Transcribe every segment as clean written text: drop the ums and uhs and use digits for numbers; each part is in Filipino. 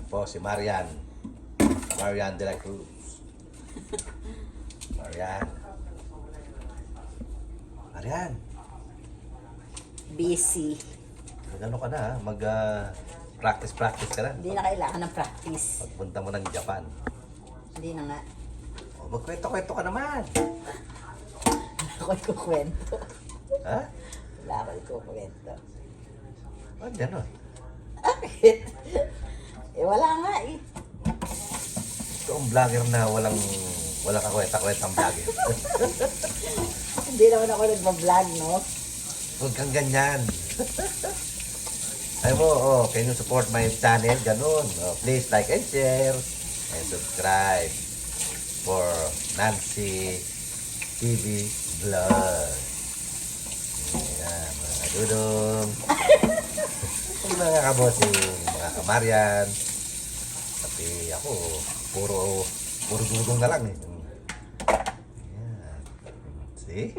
po si Marian. Marian de la Cruz. Marian. Marian. Busy. Ano ka na ha? Practice ka na. Hindi na kailangan ng practice. Pagpunta mo ng Japan. Hindi na nga. O, magkwento-kwento ka naman. Wala ko ikukwento. Ha? Wala ko ikukwento. Ba't gano'n? Bakit? Wala nga eh. Ito ang vlogger na walang kakwenta-kwentang vlogger. Hindi naman ako nagpa-vlog, no? Huwag kang ganyan. Ay mo, can you support my channel? Ganun. Please like and share and subscribe for Nancy TV Vlog. Ayan, mga dudong. Mga kabosing, mga kamaryan. Pati ako, puro dudong na lang eh. Ayan. See?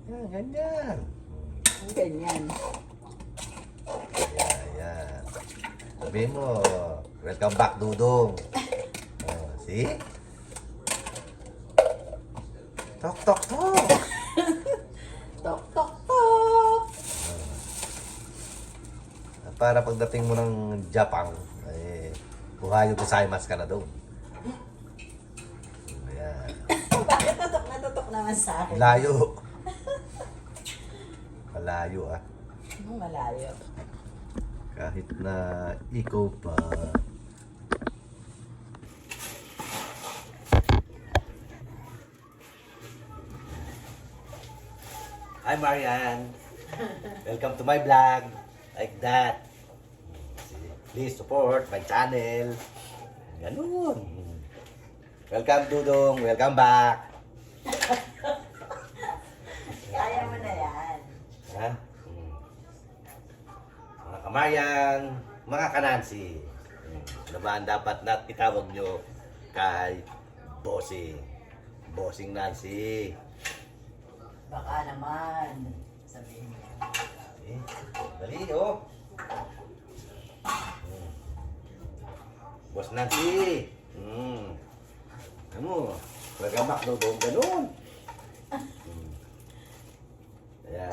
Ayan, ganyan. Ganyan. Ayan. Sabihin mo, welcome back, Dudong. Oh, see? Tok, tok, tok. Tok, tok, tok. Para pagdating mo ng Japan, eh, buhayo gozaimasu ka na doon. Ayan. Bakit tutok na tutok naman sa akin? Layo. Malayo ah. Anong malayo? Kahit na ikaw pa. Hi Marian. Welcome to my vlog. Like that. Please support my channel. Ganun. Welcome Dudong. Welcome back. Kaya mo na yan. Ha? Mga kamayan, mga kanansi. Ano ba ang dapat na itawag nyo kay Bossing? Bossing Nancy. Baka naman. Sabihin mo. Eh, dali, oh. Boss Nancy. Ano? Magamak daw doon ganun. Ayan.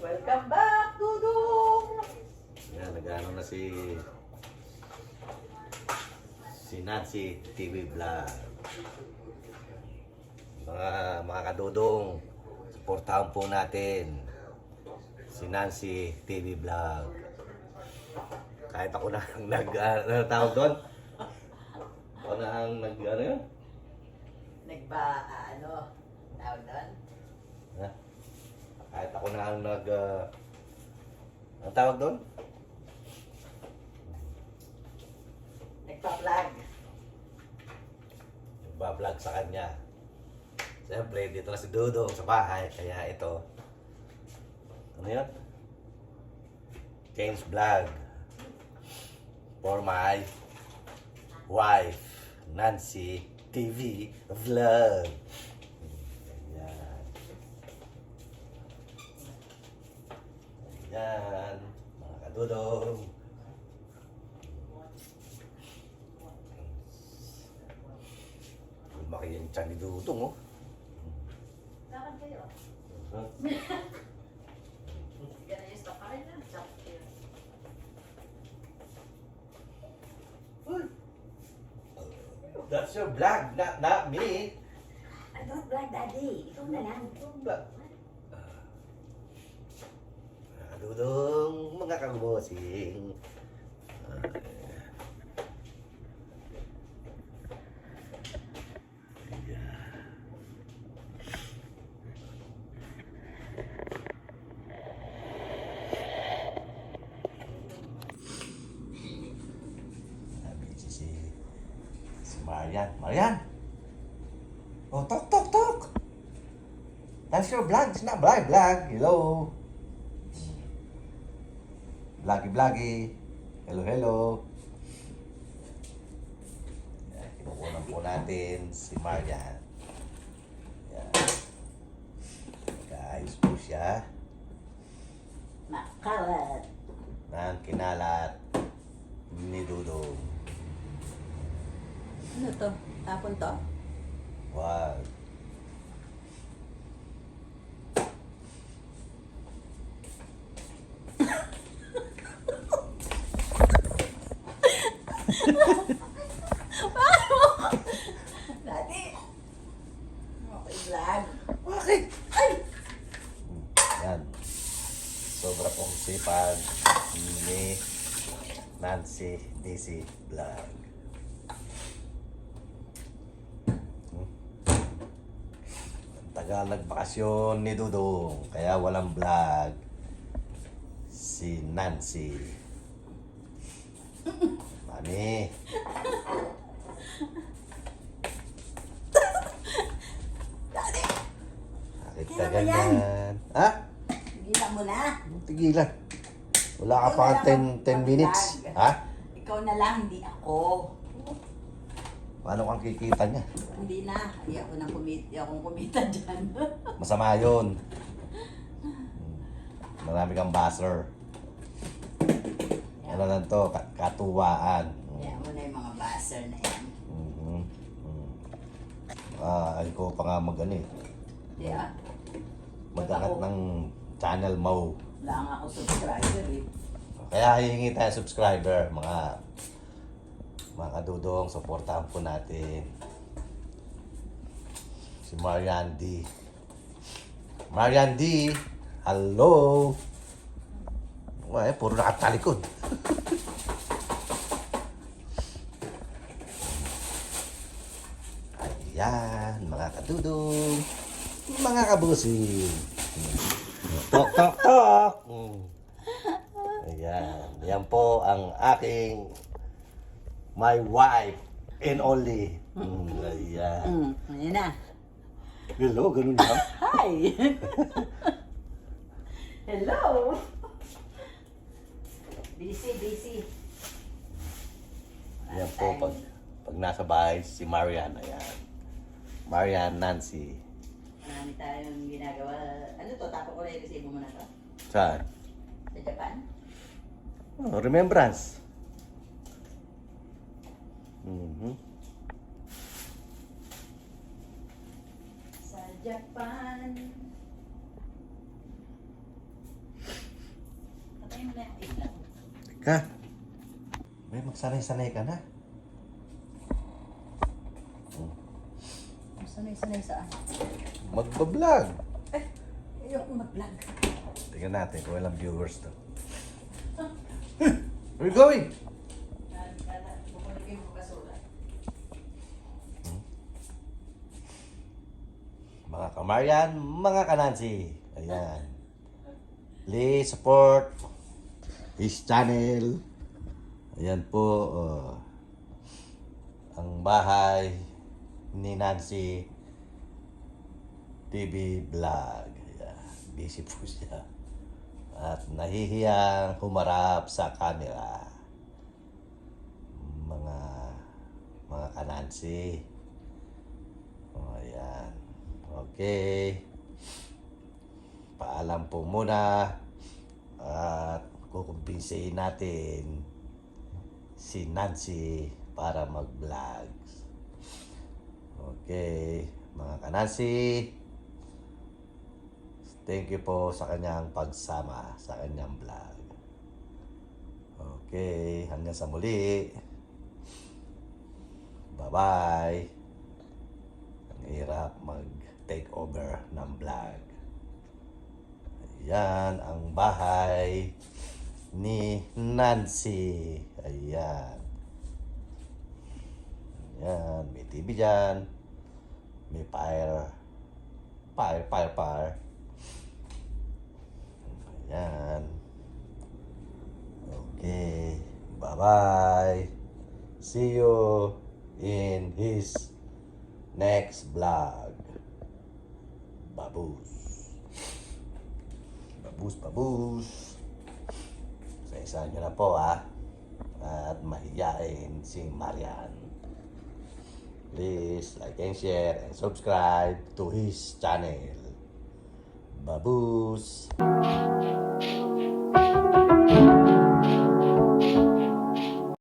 Welcome back, Dudong! Ayan, nag-ano na si Nancy TV Vlog. Mga kadudong, supportahan po natin si Nancy TV Vlog. Kahit ako na ang ano tawag doon? Ako na ang ano yun? Tawag doon? Ha? Kahit ako na ang ang tawag doon? Nagpa-vlog. Nagbablog sa kanya. Siyempre, dito na si Dudong sa bahay, kaya ito. Ano yun? Change vlog. For my wife, Nancy TV Vlog. Ayan. Ayan. Mga kadudong. Lumaki yung tiyan ni Dudong, oh. Saan kayo? Huh? Ganun yung pa rin lang. Chop here. That's your vlog, not me. I don't vlog, Daddy. Ikaw na lang. Dudong, mga kabosing. Si Marian. Oh, tok. That's your vlog. It's not my vlog. Hello. Vloggy. Hello. Yan, kinukunan po natin si Marian. Yan. Guys po siya. Makalat. Ng kinalat ni Dudong. Ano to? Tapon to? Wag. Dati. Okay, vlog. Bakit? Ay! Yan. Sobra pong sipag ni Nancy DC Vlog. Ang tagal nagbakasyon ni Dudong, kaya walang vlog si Nancy. Mami. Dati. Bakit ka Kailan ba yan? ganyan? Ha? Tigilan mo na. Tigilan. Wala ka pa Ikaw na lang 10 minutes. mag-vlog. Ha? Ikaw na lang, hindi ako. Paano kang kikita niya? Hindi na. Hindi ako nang kumita dyan. Masama yun. Marami kang buzzer. Ano lang to, katuwaan. Kaya mo na yung mga buzzer na yan. Mhm. Ayoko pa nga mag-ano eh. Hindi ah. Mag-angat ng channel mo. Wala nga ako subscriber eh. Kaya hihingi tayo subscriber, mga kadudong, supportahan po natin. Si Marian D. Marian D, hello! Uy, puro nakatalikod. Ayan, mga kadudong, mga kabusing. Tok, tok, tok! Ayan, yan po ang aking my wife and only. Ayan. Ayan na. Hello, ganun lang. Hi! Hello! Busy. Yan po, pag nasa bahay si Marian, ayan. Marian, Nancy. Marami tayong ginagawa. Ano to? Tapo ko na yung resibo mo na to? Saan? Sa Japan? Oh, remembrance. Mhm. Sa Japan. Patayin mo na yung isla. Teka. May magsanay-sanay ka na. Sanay-sanay saan? Magbablog. Ayoko mag-vlog. Tingnan natin kung ilang viewers to. Where you going? Bukunin ko yung basura. Mga Kamarian, mga Kanansi. Ayan. Please support his channel. Ayan po. Ang bahay ni Nancy TV Vlog. Ayan. Busy po siya. At nahihiyang humarap sa camera. Mga Kanansi. Ayan. Okay. Paalam po muna. At kukumbinsihin natin si Nancy para mag-vlog. Okay. Mga Kanansi, thank you po sa kanyang pagsama sa kanyang vlog. Okay. Hanggang sa muli. Bye-bye. Ang hirap mag-take over ng vlog. Ayan ang bahay ni Nancy. Ayan. Ayan. May TV dyan. May fire. Ayan. Okay. Bye-bye. See you in his next vlog. Babus. Babus. Sa nyo na po ha. At mahiyain si Marian. Please like and share and subscribe to his channel. Babus.